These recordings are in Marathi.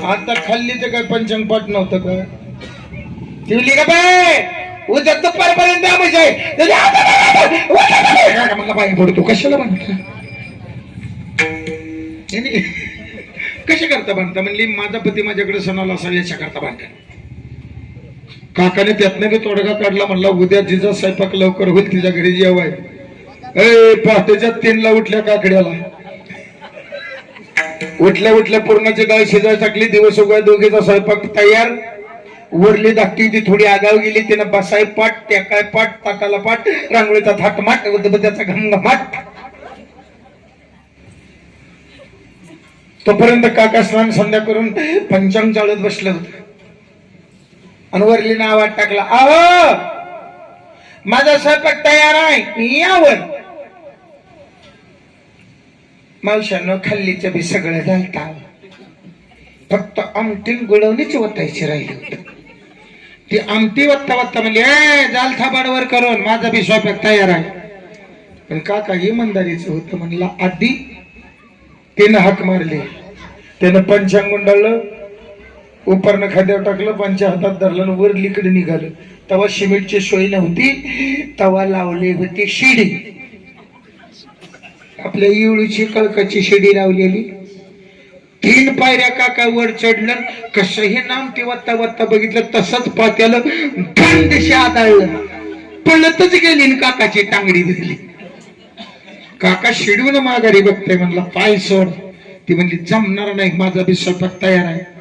आता खाल्ली तर काय पंचांग पाठ नव्हतं का ठेवली का बाय उद्या दुपारपर्यंत म्हणजे मला पाय पडतो कशाला म्हणता कशा करता बांधता म्हणली माझा पती माझ्याकडे सणाला असा याच्या करता बांधता काकाने त्यातनं बी तोडगा काढला म्हणला उद्या जिजा स्वयंपाक लवकर होईल तिच्या घरी जेवाय पहाटेच्या 3ला उठल्या काकड्याला उठल्या पूर्णाची डाळ शिजायला टाकली दिवस उगा दोघीचा स्वयंपाक तयार वरली धाकटी ती थोडी आगाव गेली तिनं बसाय पाठ टेकाय पाठ ताटाला पाठ रांगोळीचा थाटमाट उदबत्याचा घमघमाट तोपर्यंत काका स्नान संध्या करून पंचांग चालत बसलं होतं आणि वरली नावात टाकला अहो माझा स्वयंपाक तयार आहे यावर मावशानं खाल्लीचं बी सगळं झालता फक्त आमटीन गुळवणीच वतायची राहिली होती ती आमटी वत्ता वत्ता म्हणजे जाल थाबाडवर करून माझा बी स्वयंपाक तयार आहे पण काका इमानदारीचं होतं म्हणला आधी त्यानं हाक मारली त्यानं पंचांग गुंडाळलं उपरनं खाद्यावर टाकलं पंचा हातात धरलं वर लिकडे निघालं तवा सिमेंटची सोय नव्हती तवा लावली होती शिडी आपल्या इवळीची कळकाची शिडी लावलेली 3 पायऱ्या काका वर चढलं कसंही नाम ते वत्ता वत्ता बघितलं तसंच पात्याला थंडशी आदळलं पळतच गेली काकाची टांगडी दिली काका शिडून माघारी बघते म्हणला पाय सोड ती म्हणली जमणार नाही माझा बी स्वयंपाक तयार आहे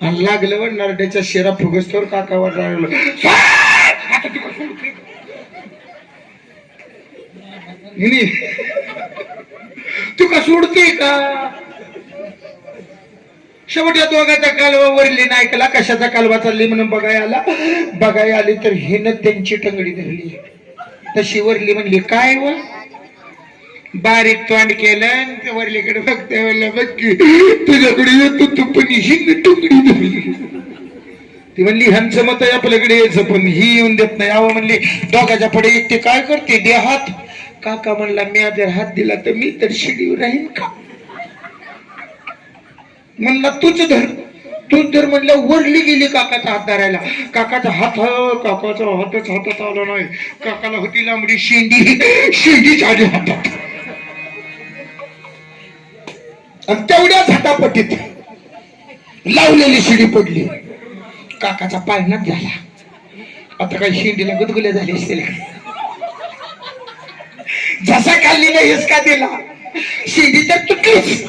आणि लागलं व नरड्याच्या शिरा फुगस्तोर काकावर राहिलं तू का सोडते का शेवट्या दोघाचा कालवा वरली नाही ऐकला कशाचा कालवा चालली म्हणून बघाय आली तर हिनं त्यांची टंगडी धरली तशी वरली म्हणली काय व बारीक तोंड केलं ते वरलीकडे बघते म्हणलं बघ की तुझ्याकडे येतो तू पण ही टंगडी धरली ती म्हणली ह्यांचं मत आहे आपल्याकडे यायचं पण ही येऊन देत नाही अहो म्हणली दोघाच्या पुढे एकटे काय करते दे हात काका म्हणला मी जर हात दिला तर मी तर शिडीवर राहीन का म्हणला तूच धर म्हणलं वरली गेली काकाचा हात धरायला काकाचा हातच हातात आला नाही काकाला होती लांबडी शेंडी झाली हातात आणि तेवढ्याच हातापट्टीत लावलेली शिडी पडली काकाचा पायनाच झाला आता काही शेंडीला गुदगुल्या झाली असतील जसा खाल्ली नाही हिसका दिला शेंडी तर तुटलीच